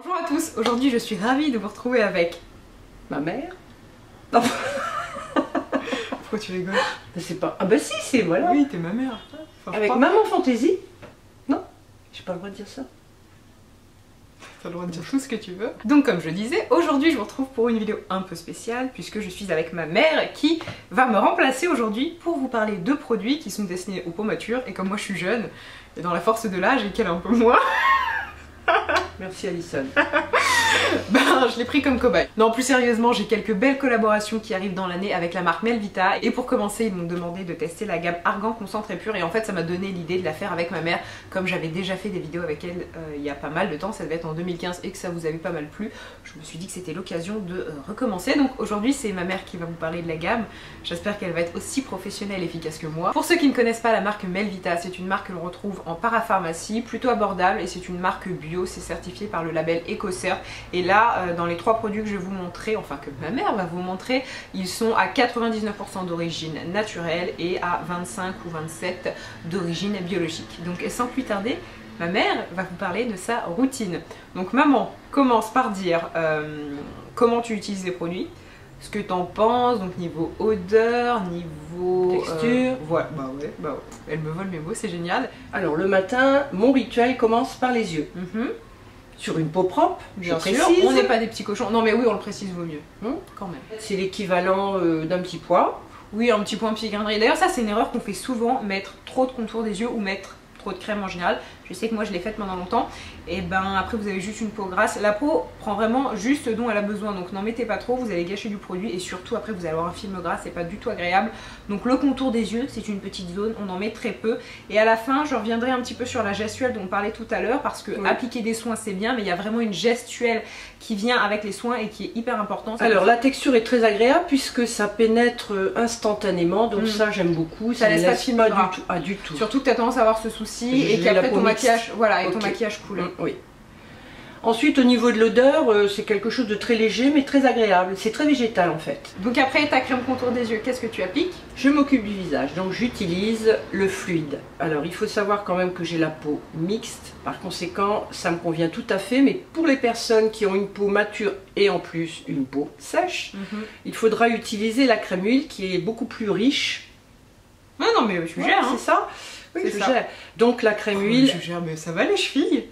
Bonjour à tous, aujourd'hui je suis ravie de vous retrouver avec ma mère. Non. Pourquoi tu rigoles? C'est pas... Ah bah si, c'est voilà. Oui, t'es ma mère. Enfin, avec Maman Fantaisie. Non, j'ai pas le droit de dire ça. T'as le droit de dire tout ce que tu veux. Donc comme je disais, aujourd'hui je vous retrouve pour une vidéo un peu spéciale puisque je suis avec ma mère qui va me remplacer aujourd'hui pour vous parler de produits qui sont destinés aux peaux matures. Et comme moi je suis jeune et dans la force de l'âge et qu'elle est un peu moins... Merci Alison. Ben, je l'ai pris comme cobaye. Non, plus sérieusement, j'ai quelques belles collaborations qui arrivent dans l'année avec la marque Melvita. Et pour commencer, ils m'ont demandé de tester la gamme Argan Concentré Pur. Et en fait, ça m'a donné l'idée de la faire avec ma mère. Comme j'avais déjà fait des vidéos avec elle il y a pas mal de temps, ça devait être en 2015 et que ça vous avait pas mal plu, je me suis dit que c'était l'occasion de recommencer. Donc aujourd'hui, c'est ma mère qui va vous parler de la gamme. J'espère qu'elle va être aussi professionnelle et efficace que moi. Pour ceux qui ne connaissent pas la marque Melvita, c'est une marque que l'on retrouve en parapharmacie, plutôt abordable, et c'est une marque bio, c'est certifié par le label EcoCert. Et là, dans les trois produits que je vais vous montrer, enfin que ma mère va vous montrer, ils sont à 99% d'origine naturelle et à 25 ou 27 d'origine biologique. Donc sans plus tarder, ma mère va vous parler de sa routine. Donc maman, commence par dire comment tu utilises les produits, ce que t'en penses, donc niveau odeur, niveau texture. Voilà, bah ouais, elle me vole mes mots, c'est génial. Alors le matin, mon rituel commence par les yeux. Sur une peau propre, bien sûr, on n'est pas des petits cochons. Non mais oui, on le précise, vaut mieux, quand même. C'est l'équivalent d'un petit pois. Oui, un petit point, un petit grain de riz. D'ailleurs ça c'est une erreur qu'on fait souvent, mettre trop de contour des yeux ou mettre trop de crème en général. Je sais que moi je l'ai faite pendant longtemps. Et ben après vous avez juste une peau grasse. La peau prend vraiment juste ce dont elle a besoin, donc n'en mettez pas trop, vous allez gâcher du produit et surtout après vous allez avoir un film gras, c'est pas du tout agréable. Donc le contour des yeux, c'est une petite zone, on en met très peu. Et à la fin, je reviendrai un petit peu sur la gestuelle dont on parlait tout à l'heure, parce que appliquer des soins c'est bien, mais il y a vraiment une gestuelle qui vient avec les soins et qui est hyper importante. Alors la texture est très agréable puisque ça pénètre instantanément, donc ça j'aime beaucoup. Ça laisse pas de film gras. Du tout. Ah, du tout. Surtout que tu as tendance à avoir ce souci et qu'après ton maquillage, voilà, et ton maquillage coule. Oui. Ensuite au niveau de l'odeur, c'est quelque chose de très léger mais très agréable, c'est très végétal en fait. Donc après ta crème contour des yeux, qu'est-ce que tu appliques? Je m'occupe du visage, donc j'utilise le fluide. Alors il faut savoir quand même que j'ai la peau mixte, par conséquent ça me convient tout à fait, mais pour les personnes qui ont une peau mature et en plus une peau sèche, il faudra utiliser la crème huile qui est beaucoup plus riche. Ah non mais tu gères, c'est ça. Oui, je gère. Donc la crème huile... Je gère, mais ça va les chevilles.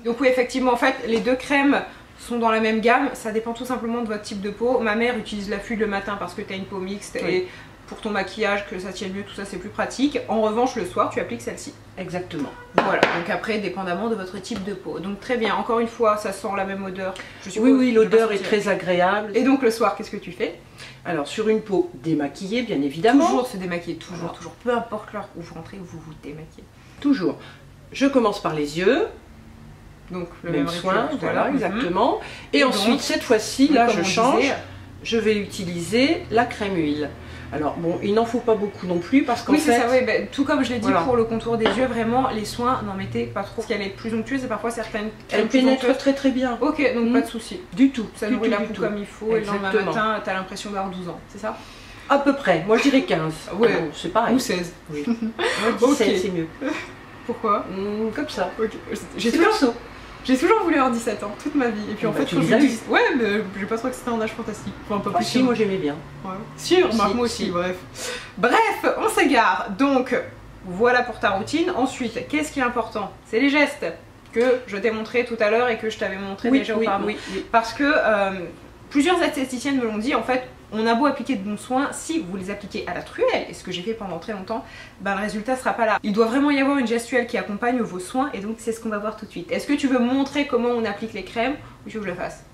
Donc oui, effectivement, en fait, les deux crèmes sont dans la même gamme. Ça dépend tout simplement de votre type de peau. Ma mère utilise la fluide le matin parce que tu as une peau mixte et pour ton maquillage, que ça tienne mieux, tout ça, c'est plus pratique. En revanche, le soir, tu appliques celle-ci. Exactement. Voilà, donc après, dépendamment de votre type de peau. Donc très bien, encore une fois, ça sent la même odeur. Oui, l'odeur est très agréable. Et donc le soir, qu'est-ce que tu fais? Alors sur une peau démaquillée, bien évidemment. Toujours se démaquiller, toujours. Peu importe l'heure où vous rentrez, vous vous démaquillez. Toujours. Je commence par les yeux. Donc le même soin, voilà, exactement. Et ensuite, cette fois-ci, là je change. Je vais utiliser la crème huile. Alors bon, il n'en faut pas beaucoup non plus parce qu'en fait... Oui, ça, tout comme je l'ai dit pour le contour des yeux, vraiment, les soins, n'en mettez pas trop. Parce qu'elle est plus onctueuse et parfois certaines... Elle pénètre très bien. Ok, donc pas de souci. Du tout. Ça nourrit la peau comme il faut et le lendemain matin, t'as l'impression d'avoir 12 ans, c'est ça? À peu près, moi je dirais 15. Ouais, c'est pareil. Ou 16. Oui. Moi 17, c'est mieux. Pourquoi? Comme ça. J'ai toujours voulu avoir 17 ans, toute ma vie. Et puis en fait, tu les as eu. Ouais, mais j'ai pas trouvé que c'était un âge fantastique. Enfin, pas plus. Si, moi j'aimais bien. Ouais. Sûr, moi aussi, bref. Bref, on s'égare. Donc, voilà pour ta routine. Ensuite, qu'est-ce qui est important? C'est les gestes que je t'ai montré tout à l'heure et que je t'avais montré déjà auparavant. Parce que plusieurs esthéticiennes me l'ont dit, en fait, on a beau appliquer de bons soins, si vous les appliquez à la truelle, et ce que j'ai fait pendant très longtemps, ben, le résultat sera pas là. Il doit vraiment y avoir une gestuelle qui accompagne vos soins, et donc c'est ce qu'on va voir tout de suite. Est-ce que tu veux montrer comment on applique les crèmes, ou tu veux que je le fasse?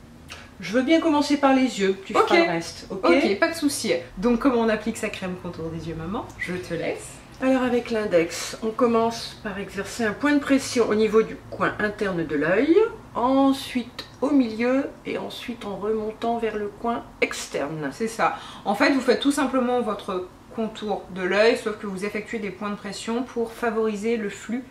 Je veux bien commencer par les yeux, tu feras le reste. Ok, pas de souci. Donc comment on applique sa crème contour des yeux, maman? Je te laisse. Alors avec l'index, on commence par exercer un point de pression au niveau du coin interne de l'œil, ensuite au milieu et ensuite en remontant vers le coin externe. C'est ça. En fait, vous faites tout simplement votre contour de l'œil, sauf que vous effectuez des points de pression pour favoriser le flux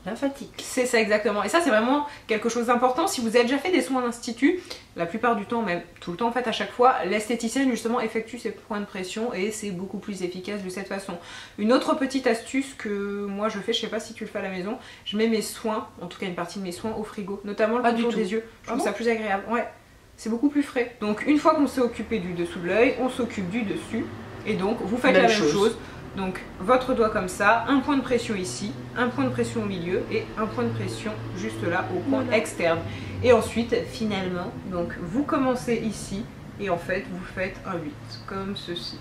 lymphatique. C'est ça exactement. Et ça c'est vraiment quelque chose d'important. Si vous avez déjà fait des soins d'institut, la plupart du temps, même tout le temps en fait à chaque fois, l'esthéticienne justement effectue ses points de pression et c'est beaucoup plus efficace de cette façon. Une autre petite astuce que moi je fais, je sais pas si tu le fais à la maison, je mets mes soins, en tout cas une partie de mes soins au frigo, notamment le contour des yeux. Je trouve ça plus agréable. Ouais, c'est beaucoup plus frais. Donc une fois qu'on s'est occupé du dessous de l'œil, on s'occupe du dessus. Et donc vous faites la même chose. Donc votre doigt comme ça, un point de pression ici, un point de pression au milieu et un point de pression juste là au coin externe. Et ensuite finalement, donc vous commencez ici et en fait vous faites un 8 comme ceci.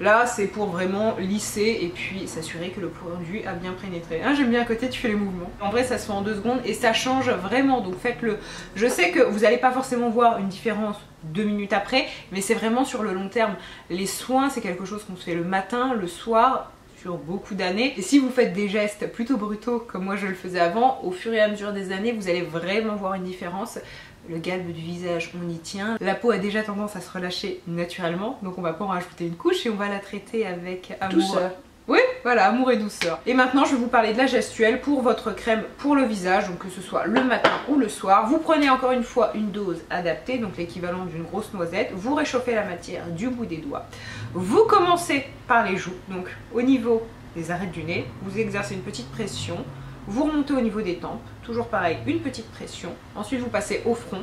Là c'est pour vraiment lisser et puis s'assurer que le produit a bien pénétré. Hein, j'aime bien à côté tu fais les mouvements. En vrai ça se fait en 2 secondes et ça change vraiment, donc faites-le. Je sais que vous n'allez pas forcément voir une différence 2 minutes après, mais c'est vraiment sur le long terme. Les soins c'est quelque chose qu'on se fait le matin, le soir, sur beaucoup d'années. Et si vous faites des gestes plutôt brutaux comme moi je le faisais avant, au fur et à mesure des années vous allez vraiment voir une différence. Le galbe du visage, on y tient. La peau a déjà tendance à se relâcher naturellement, donc on va pas en rajouter une couche et on va la traiter avec amour. Douceur. Oui, voilà, amour et douceur. Et maintenant, je vais vous parler de la gestuelle pour votre crème pour le visage, donc que ce soit le matin ou le soir. Vous prenez encore une fois une dose adaptée, donc l'équivalent d'une grosse noisette. Vous réchauffez la matière du bout des doigts. Vous commencez par les joues, donc au niveau des arêtes du nez. Vous exercez une petite pression. Vous remontez au niveau des tempes, toujours pareil, une petite pression. Ensuite, vous passez au front.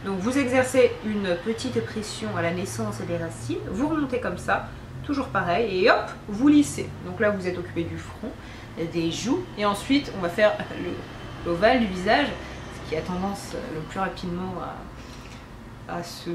Donc vous exercez une petite pression à la naissance des racines. Vous remontez comme ça. Toujours pareil, et hop, vous lissez. Donc là, vous êtes occupé du front, des joues, et ensuite, on va faire l'ovale du visage, ce qui a tendance le plus rapidement à se...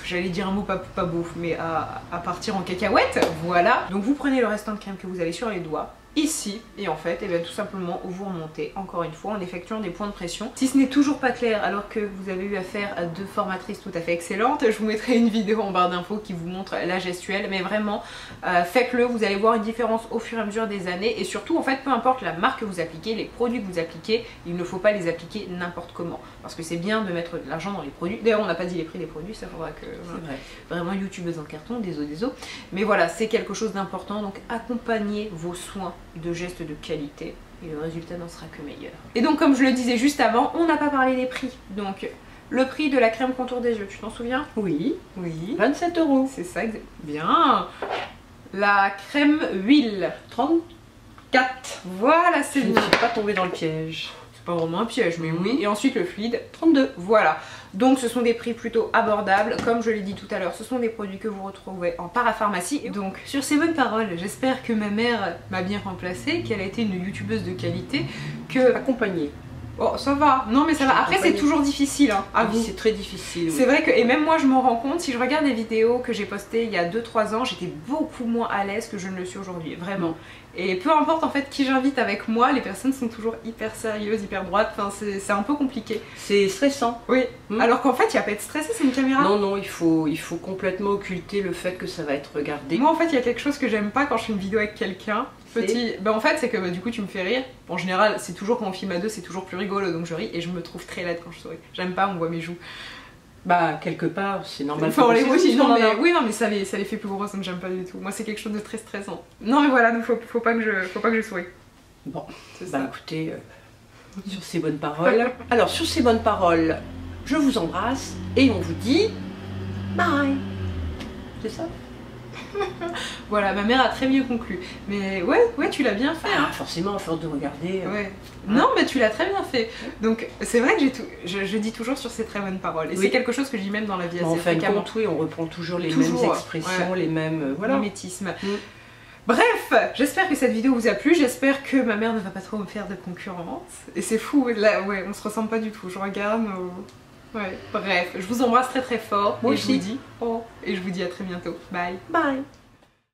J'allais dire un mot pas beau, mais à partir en cacahuète, voilà. Donc vous prenez le restant de crème que vous avez sur les doigts, ici, et en fait, et bien, tout simplement, vous remontez, encore une fois, en effectuant des points de pression. Si ce n'est toujours pas clair, alors que vous avez eu affaire à 2 formatrices tout à fait excellentes, je vous mettrai une vidéo en barre d'infos qui vous montre la gestuelle, mais vraiment, faites-le, vous allez voir une différence au fur et à mesure des années, et surtout, en fait, peu importe la marque que vous appliquez, les produits que vous appliquez, il ne faut pas les appliquer n'importe comment, parce que c'est bien de mettre de l'argent dans les produits. D'ailleurs, on n'a pas dit les prix des produits, ça faudra que... Vraiment youtubeuse en carton, désolé. Mais voilà, c'est quelque chose d'important, donc accompagnez vos soins de gestes de qualité et le résultat n'en sera que meilleur. Et donc comme je le disais juste avant, on n'a pas parlé des prix. Donc le prix de la crème contour des yeux, tu t'en souviens? Oui. 27 €. C'est ça, bien. La crème huile, 34. Voilà, c'est Je bien. ne suis pas tombée dans le piège. Pas vraiment un piège, mais oui. Et ensuite le fluide, 32. Voilà. Donc ce sont des prix plutôt abordables. Comme je l'ai dit tout à l'heure, ce sont des produits que vous retrouvez en parapharmacie. Et donc sur ces bonnes paroles, j'espère que ma mère m'a bien remplacée, qu'elle a été une youtubeuse de qualité, que... Accompagnée. Oh, ça va. Non, mais ça va. Après, c'est toujours difficile, hein, à vous. C'est très difficile. C'est vrai que, et même moi, je m'en rends compte, si je regarde les vidéos que j'ai postées il y a 2-3 ans, j'étais beaucoup moins à l'aise que je ne le suis aujourd'hui, vraiment. Et peu importe en fait qui j'invite avec moi, les personnes sont toujours hyper sérieuses, hyper droites, enfin c'est un peu compliqué. C'est stressant. Oui, alors qu'en fait, il n'y a pas à être stressé, c'est une caméra. Non, non, il faut complètement occulter le fait que ça va être regardé. Moi, en fait, il y a quelque chose que j'aime pas quand je fais une vidéo avec quelqu'un. En fait, c'est que du coup, tu me fais rire. En général, c'est toujours quand on filme à deux, c'est toujours plus rigolo, donc je ris et je me trouve très laide quand je souris. J'aime pas, on voit mes joues. Bah, quelque part, c'est normal. Enfin, on les voit aussi, non, mais oui, non, mais ça les fait plus grosses, donc j'aime pas du tout. Moi, c'est quelque chose de très stressant. Non, mais voilà, donc faut pas que je souris. Bon, bah écoutez, sur ces bonnes paroles. Alors, sur ces bonnes paroles, je vous embrasse et on vous dit bye. C'est ça? Voilà, ma mère a très bien conclu. Mais ouais, tu l'as bien fait. Ah, forcément, à force de regarder. Ouais. Non, mais tu l'as très bien fait. Donc, c'est vrai que je dis toujours sur ces très bonnes paroles. Et c'est quelque chose que je dis même dans la vie assez fréquemment. Oui, on reprend toujours les mêmes expressions, les mêmes... Voilà. Mimétisme. Bref, j'espère que cette vidéo vous a plu. J'espère que ma mère ne va pas trop me faire de concurrence. Et c'est fou, là, ouais, on se ressemble pas du tout. Je regarde Ouais, bref, je vous embrasse très très fort. Moi et aussi. je vous dis et je vous dis à très bientôt. Bye. Bye.